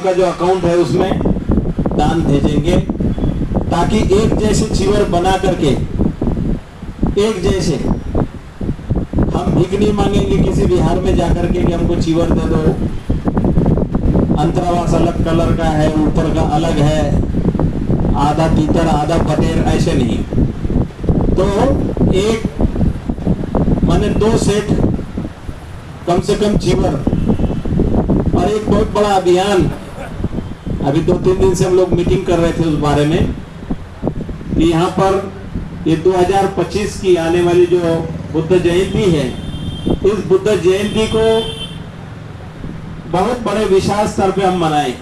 का जो अकाउंट है उसमें दान भेजेंगे, ताकि एक जैसे चीवर बना करके, एक जैसे, हम भीख नहीं मांगेंगे किसी बिहार में जाकर के कि हमको चीवर दे दो, अंतरावास अलग कलर का है, ऊपर का अलग है, आधा तीतर आधा पटेर, ऐसे नहीं। तो एक माने 2 सेट कम से कम चीवर, और एक बहुत बड़ा अभियान, अभी 2-3 दिन से हम लोग मीटिंग कर रहे थे उस बारे में कि यहाँ पर ये 2025 की आने वाली जो बुद्ध जयंती है, इस बुद्ध जयंती को बहुत बड़े विशाल स्तर पे हम मनाएं,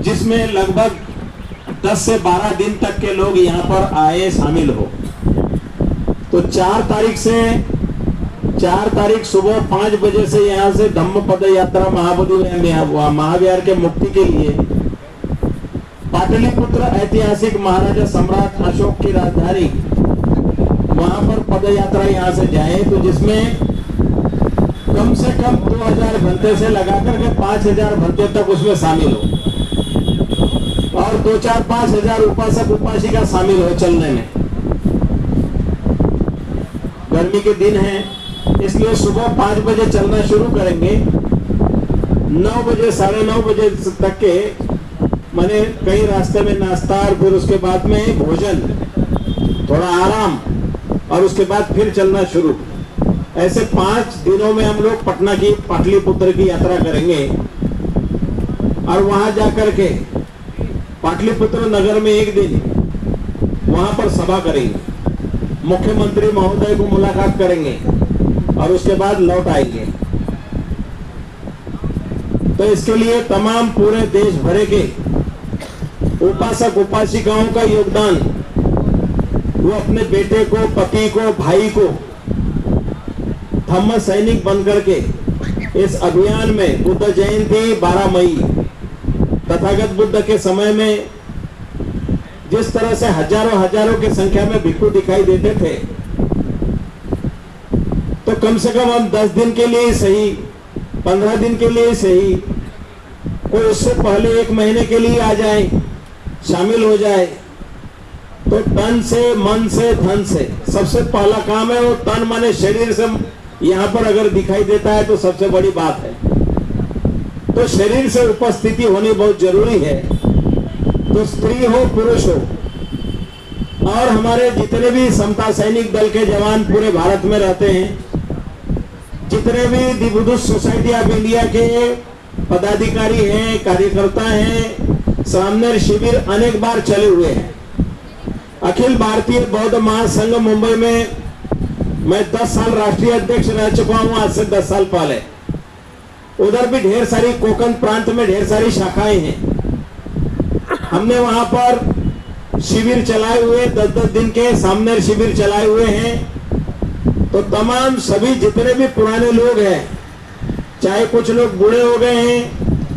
जिसमें लगभग 10 से 12 दिन तक के लोग यहाँ पर आए, शामिल हो। तो 4 तारीख सुबह 5 बजे से यहाँ से धम्म पद यात्रा महाविहार के मुक्ति के लिए पाटलिपुत्र ऐतिहासिक महाराजा सम्राट अशोक की राजधानी, वहां पर पद यात्रा यहाँ से जाए, तो जिसमें कम से कम 2000 घंटे से लगाकर के 5000 घंटे तक उसमें शामिल हो, और 2-4-5 हजार उपासक उपासिका शामिल हो चलने में। गर्मी के दिन है, इसलिए सुबह 5 बजे चलना शुरू करेंगे, 9 बजे 9:30 बजे तक के माने कहीं रास्ते में नाश्ता, और फिर उसके बाद में भोजन, थोड़ा आराम, और उसके बाद फिर चलना शुरू। ऐसे 5 दिनों में हम लोग पटना की पाटलिपुत्र की यात्रा करेंगे, और वहां जाकर के पाटलिपुत्र नगर में एक दिन वहां पर सभा करेंगे, मुख्यमंत्री महोदय को मुलाकात करेंगे, और उसके बाद लौट आएंगे। तो इसके लिए तमाम पूरे देश भरे के उपासक उपासिकाओं का योगदान, वो अपने बेटे को, पति को, भाई को धम्म सैनिक बनकर के इस अभियान में बुद्ध जयंती 12 मई, तथागत बुद्ध के समय में जिस तरह से हजारों की संख्या में भिक्षु दिखाई देते थे, तो कम से कम हम 10 दिन के लिए सही, 15 दिन के लिए सही, कोई उससे पहले 1 महीने के लिए आ जाए, शामिल हो जाए। तो तन से, मन से, धन से, सबसे पहला काम है वो तन माने शरीर से यहाँ पर अगर दिखाई देता है तो सबसे बड़ी बात है। तो शरीर से उपस्थिति होनी बहुत जरूरी है। तो स्त्री हो पुरुष हो, और हमारे जितने भी समता सैनिक दल के जवान पूरे भारत में रहते हैं, जितने भी दी बुद्धिस्ट सोसाइटी ऑफ इंडिया के पदाधिकारी हैं, कार्यकर्ता हैं, सामने शिविर अनेक बार चले हुए हैं। अखिल भारतीय बौद्ध महासंघ मुंबई में मैं 10 साल राष्ट्रीय अध्यक्ष रह चुका हूं, आज से 10 साल पहले। उधर भी ढेर सारी कोकण प्रांत में ढेर सारी शाखाएं हैं। हमने वहां पर शिविर चलाए हुए, 10-10 दिन के सामने शिविर चलाए हुए हैं। तो तमाम सभी जितने भी पुराने लोग हैं, चाहे कुछ लोग बूढ़े हो गए हैं,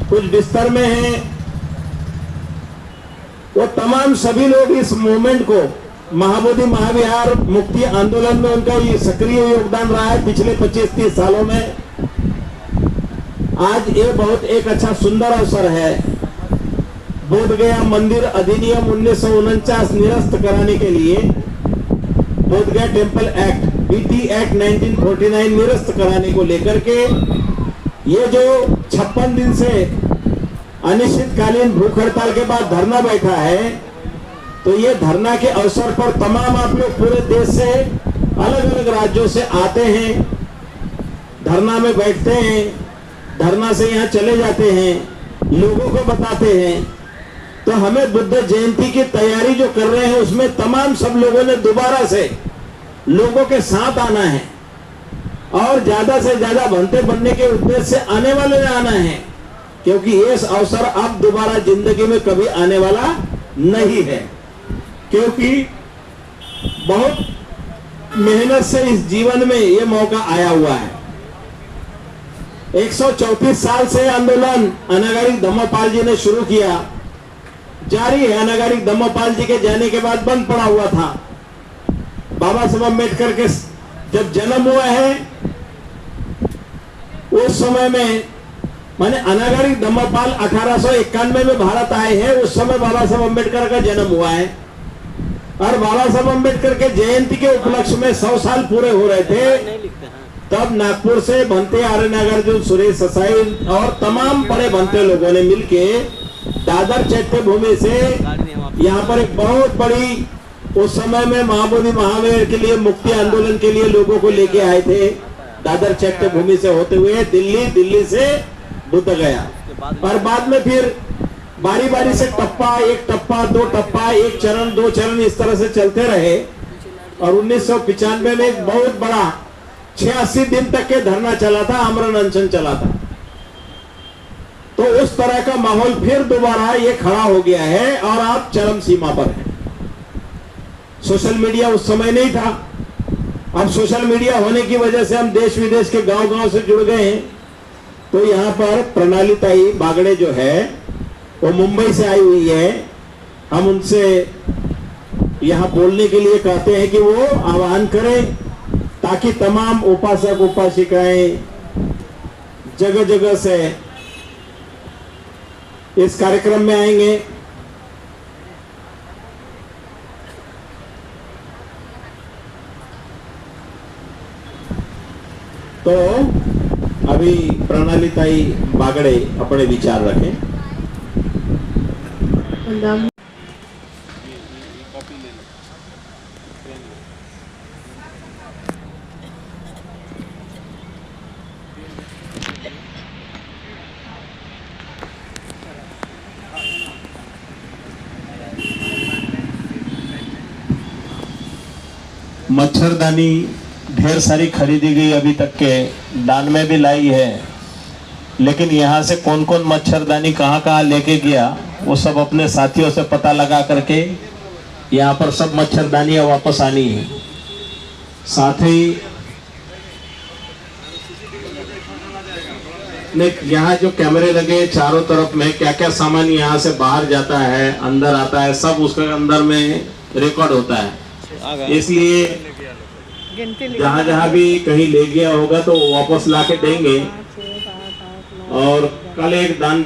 कुछ बिस्तर में हैं, वो तमाम सभी लोग इस मूवमेंट को, महाबोधि महाविहार मुक्ति आंदोलन में उनका ये सक्रिय योगदान रहा है पिछले 25-30 सालों में। आज ये बहुत एक अच्छा सुंदर अवसर है बोध गया मंदिर अधिनियम 1949 निरस्त कराने के लिए, बोध गया टेम्पल एक्ट BT एक्ट 1949 निरस्त कराने को लेकर के ये जो 56 दिन से अनिश्चितकालीन भूख हड़ताल के बाद धरना बैठा है, तो ये धरना के अवसर पर तमाम आप लोग पूरे देश से, अलग अलग राज्यों से आते हैं, धरना में बैठते हैं, धरना से यहाँ चले जाते हैं, लोगों को बताते हैं। तो हमें बुद्ध जयंती की तैयारी जो कर रहे हैं उसमें तमाम सब लोगों ने दोबारा से लोगों के साथ आना है, और ज्यादा से ज्यादा भंते बनने के उद्देश्य से आने वाले ने आना है, क्योंकि ये अवसर अब दोबारा जिंदगी में कभी आने वाला नहीं है। क्योंकि बहुत मेहनत से इस जीवन में ये मौका आया हुआ है। 134 साल से आंदोलन अनागारिक धम्मपाल जी ने शुरू किया, जारी है। अनागारिक धम्मपाल जी के जाने के बाद बंद पड़ा हुआ था। बाबा साहब अम्बेडकर के जब जन्म हुआ है उस समय में माने अनागरिक धम्मपाल 1891 में भारत आए हैं, उस समय बाबा साहब अम्बेडकर का जन्म हुआ है और बाबा साहब अम्बेडकर के जयंती के उपलक्ष्य में 100 साल पूरे हो रहे थे। तब नागपुर से बनते आर्य नागार्जुन, सुरेश ससाई और तमाम बड़े बनते लोगों ने मिलके दादर चैत्य भूमि से यहाँ पर एक बहुत बड़ी, उस समय में महाबोधि महावीर के लिए मुक्ति आंदोलन के लिए लोगों को लेके आए थे। दादर चैत्य भूमि से होते हुए दिल्ली, दिल्ली से बुद्ध गया और बाद में फिर बारी बारी से टप्पा, एक टप्पा, दो टप्पा, एक चरण, दो चरण, इस तरह से चलते रहे और 1995 में एक बहुत बड़ा 86 दिन तक के धरना चला था, आमरण अनशन चला था। तो उस तरह का माहौल फिर दोबारा ये खड़ा हो गया है और आप चरम सीमा पर हैं। सोशल मीडिया उस समय नहीं था, अब सोशल मीडिया होने की वजह से हम देश विदेश के गांव-गांव से जुड़ गए हैं। तो यहाँ पर प्रणालीताई बागड़े जो है वो मुंबई से आई हुई है। हम उनसे यहाँ बोलने के लिए कहते हैं कि वो आह्वान करें ताकि तमाम उपासक उपासिकाएं जगह जगह से इस कार्यक्रम में आएंगे। तो अभी प्रणालीताई बागड़े अपने विचार रखें। मच्छरदानी ढेर सारी खरीदी गई, अभी तक के दान में भी लाई है, लेकिन यहाँ से कौन कौन मच्छरदानी कहाँ कहाँ लेके गया वो सब अपने साथियों से पता लगा करके यहाँ पर सब मच्छरदानियाँ वापस आनी है। साथ ही यहाँ जो कैमरे लगे चारों तरफ में, क्या क्या सामान यहाँ से बाहर जाता है अंदर आता है, सब उसके अंदर में रिकॉर्ड होता है। इसलिए जहाँ जहाँ भी कहीं ले गया होगा तो वापस ला के देंगे। और कल एक दान